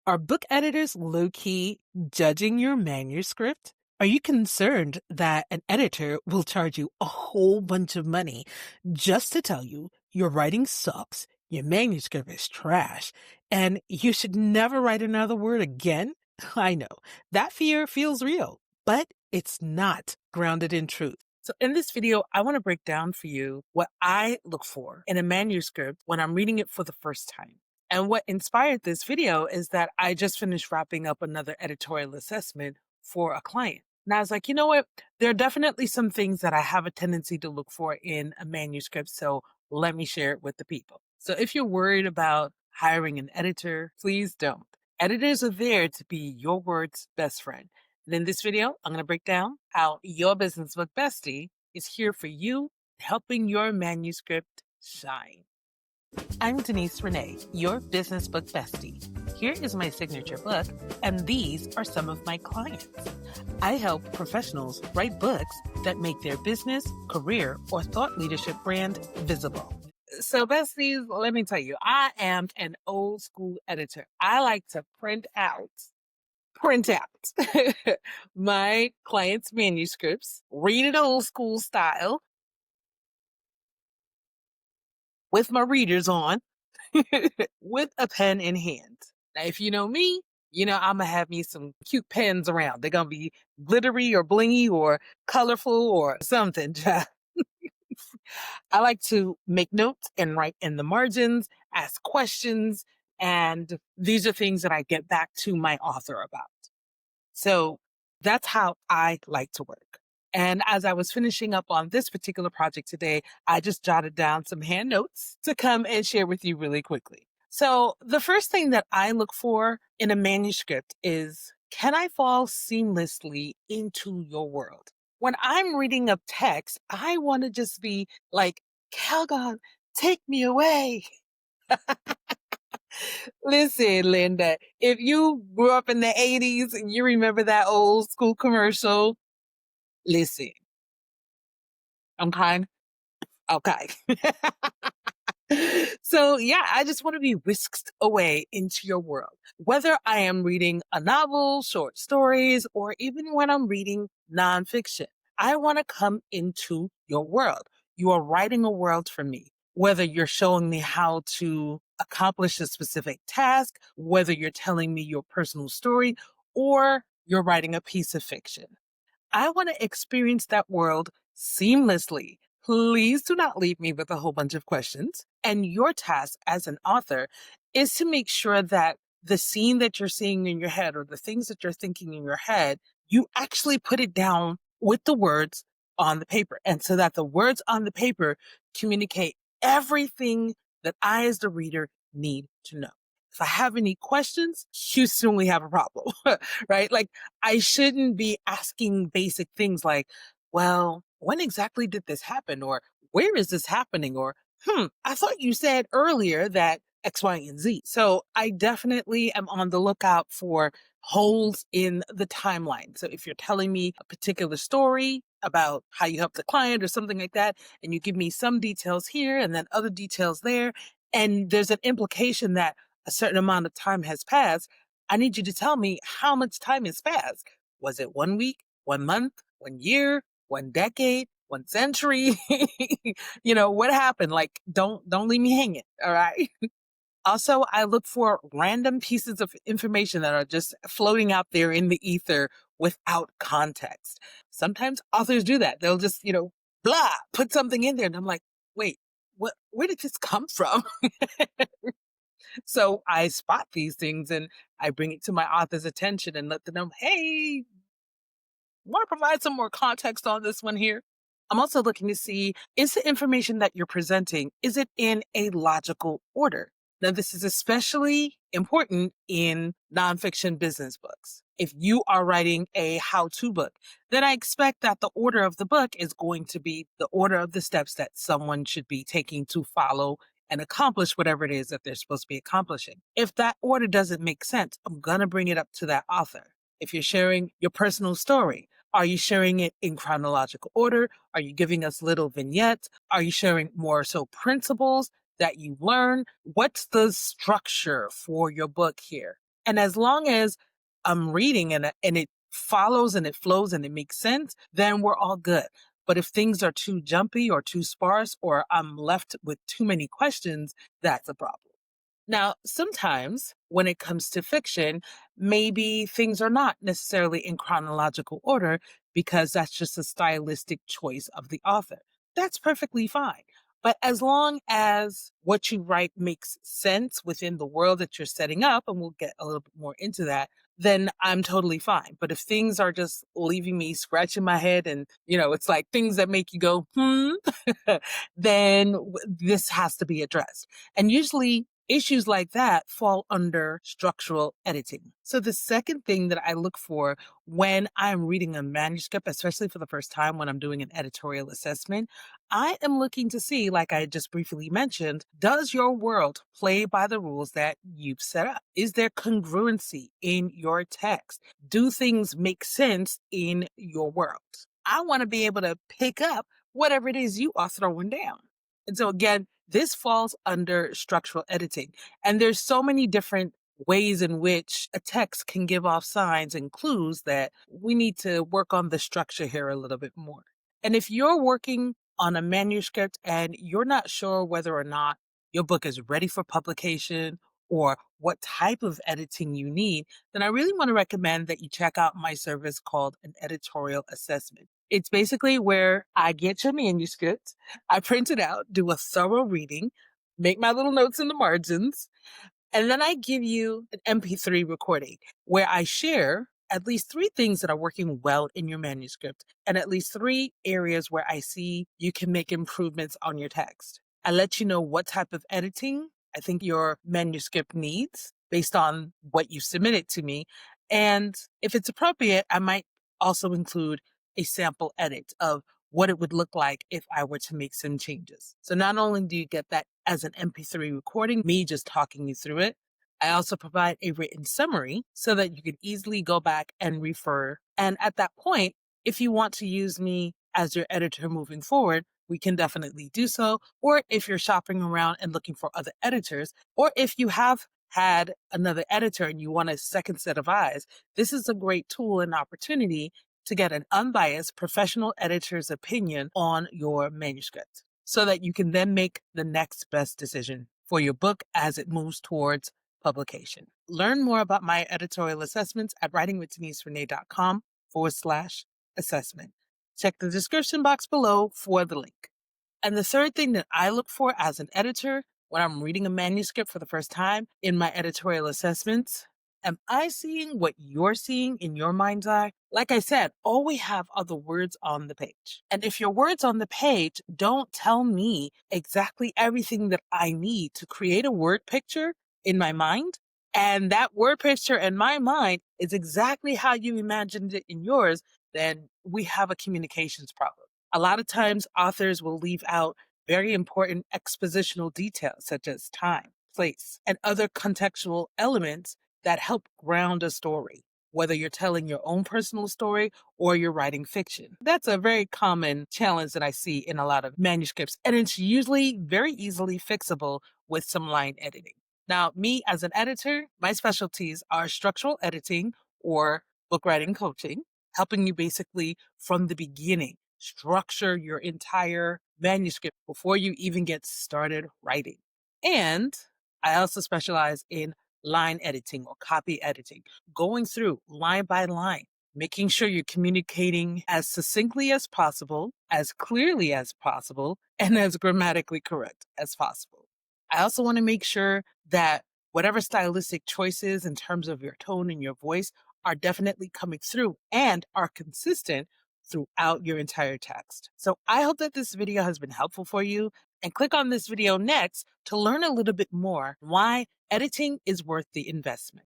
Are book editors low-key judging your manuscript? Are you concerned that an editor will charge you a whole bunch of money just to tell you your writing sucks, your manuscript is trash, and you should never write another word again? I know that fear feels real, but it's not grounded in truth. So in this video, I want to break down for you what I look for in a manuscript when I'm reading it for the first time. And what inspired this video is that I just finished wrapping up another editorial assessment for a client. And I was like, you know what? There are definitely some things that I have a tendency to look for in a manuscript. So let me share it with the people. So if you're worried about hiring an editor, please don't. Editors are there to be your word's best friend. And in this video, I'm going to break down how your business book bestie is here for you, helping your manuscript shine. I'm Denise Renee, your business book bestie. Here is my signature book, and these are some of my clients. I help professionals write books that make their business, career, or thought leadership brand visible. So besties, let me tell you, I am an old school editor. I like to print out my clients' manuscripts, read it old school style with my readers on, with a pen in hand. Now, if you know me, you know I'm gonna have me some cute pens around. They're gonna be glittery or blingy or colorful or something. I like to make notes and write in the margins, ask questions, and these are things that I get back to my author about. So that's how I like to work. And as I was finishing up on this particular project today, I just jotted down some hand notes to come and share with you really quickly. So the first thing that I look for in a manuscript is, can I fall seamlessly into your world? When I'm reading a text, I want to just be like, Calgon, take me away. Listen, Linda, if you grew up in the 80s and you remember that old school commercial, listen, I'm kind. Okay. So, yeah, I just want to be whisked away into your world. Whether I am reading a novel, short stories, or even when I'm reading nonfiction, I want to come into your world. You are writing a world for me. Whether you're showing me how to accomplish a specific task, whether you're telling me your personal story, or you're writing a piece of fiction. I want to experience that world seamlessly. Please do not leave me with a whole bunch of questions. And your task as an author is to make sure that the scene that you're seeing in your head or the things that you're thinking in your head, you actually put it down with the words on the paper. And so that the words on the paper communicate everything that I, as the reader, need to know. If I have any questions, you certainly have a problem, right? Like, I shouldn't be asking basic things like, well, when exactly did this happen? Or where is this happening? Or, I thought you said earlier that X, Y, and Z. So I definitely am on the lookout for holes in the timeline. So if you're telling me a particular story about how you help the client or something like that, and you give me some details here and then other details there, and there's an implication that a certain amount of time has passed, I need you to tell me how much time has passed. Was it 1 week, 1 month, 1 year, 1 decade, 1 century? What happened? Like, don't leave me hanging. All right. Also, I look for random pieces of information that are just floating out there in the ether without context. Sometimes authors do that. They'll just, blah, put something in there. And I'm like, wait, where did this come from? So I spot these things and I bring it to my author's attention and let them know, hey, want to provide some more context on this one here? I'm also looking to see, is the information that you're presenting, is it in a logical order? Now, this is especially important in nonfiction business books. If you are writing a how-to book, then I expect that the order of the book is going to be the order of the steps that someone should be taking to follow and accomplish whatever it is that they're supposed to be accomplishing. If that order doesn't make sense, I'm going to bring it up to that author. If you're sharing your personal story, are you sharing it in chronological order? Are you giving us little vignettes? Are you sharing more so principles that you learn? What's the structure for your book here? And as long as I'm reading and it follows and it flows and it makes sense, then we're all good. But if things are too jumpy or too sparse, or I'm left with too many questions, that's a problem. Now, sometimes when it comes to fiction, maybe things are not necessarily in chronological order because that's just a stylistic choice of the author. That's perfectly fine. But as long as what you write makes sense within the world that you're setting up, and we'll get a little bit more into that, then I'm totally fine. But if things are just leaving me scratching my head and, it's like things that make you go, then this has to be addressed. And usually issues like that fall under structural editing. So the second thing that I look for when I'm reading a manuscript, especially for the first time when I'm doing an editorial assessment, I am looking to see, like I just briefly mentioned, does your world play by the rules that you've set up? Is there congruency in your text? Do things make sense in your world? I want to be able to pick up whatever it is you are throwing down. And so again, this falls under structural editing. And there's so many different ways in which a text can give off signs and clues that we need to work on the structure here a little bit more. And if you're working on a manuscript and you're not sure whether or not your book is ready for publication or what type of editing you need, then I really want to recommend that you check out my service called an editorial assessment. It's basically where I get your manuscript, I print it out, do a thorough reading, make my little notes in the margins, and then I give you an MP3 recording where I share at least three things that are working well in your manuscript and at least three areas where I see you can make improvements on your text. I let you know what type of editing I think your manuscript needs based on what you submitted to me. And if it's appropriate, I might also include a sample edit of what it would look like if I were to make some changes. So not only do you get that as an MP3 recording, me just talking you through it, I also provide a written summary so that you can easily go back and refer. And at that point, if you want to use me as your editor moving forward, we can definitely do so. Or if you're shopping around and looking for other editors, or if you have had another editor and you want a second set of eyes, this is a great tool and opportunity to get an unbiased professional editor's opinion on your manuscript so that you can then make the next best decision for your book as it moves towards publication. Learn more about my editorial assessments at writingwithdenise.com/assessment. Check the description box below for the link. And the third thing that I look for as an editor when I'm reading a manuscript for the first time in my editorial assessments, am I seeing what you're seeing in your mind's eye? Like I said, all we have are the words on the page. And if your words on the page don't tell me exactly everything that I need to create a word picture in my mind, and that word picture in my mind is exactly how you imagined it in yours, then we have a communications problem. A lot of times authors will leave out very important expositional details such as time, place, and other contextual elements that help ground a story, whether you're telling your own personal story or you're writing fiction. That's a very common challenge that I see in a lot of manuscripts, and it's usually very easily fixable with some line editing. Now, me as an editor, my specialties are structural editing or book writing coaching, helping you basically from the beginning structure your entire manuscript before you even get started writing. And I also specialize in line editing or copy editing, going through line by line, making sure you're communicating as succinctly as possible, as clearly as possible, and as grammatically correct as possible. I also want to make sure that whatever stylistic choices in terms of your tone and your voice are definitely coming through and are consistent throughout your entire text. So I hope that this video has been helpful for you, and click on this video next to learn a little bit more why editing is worth the investment.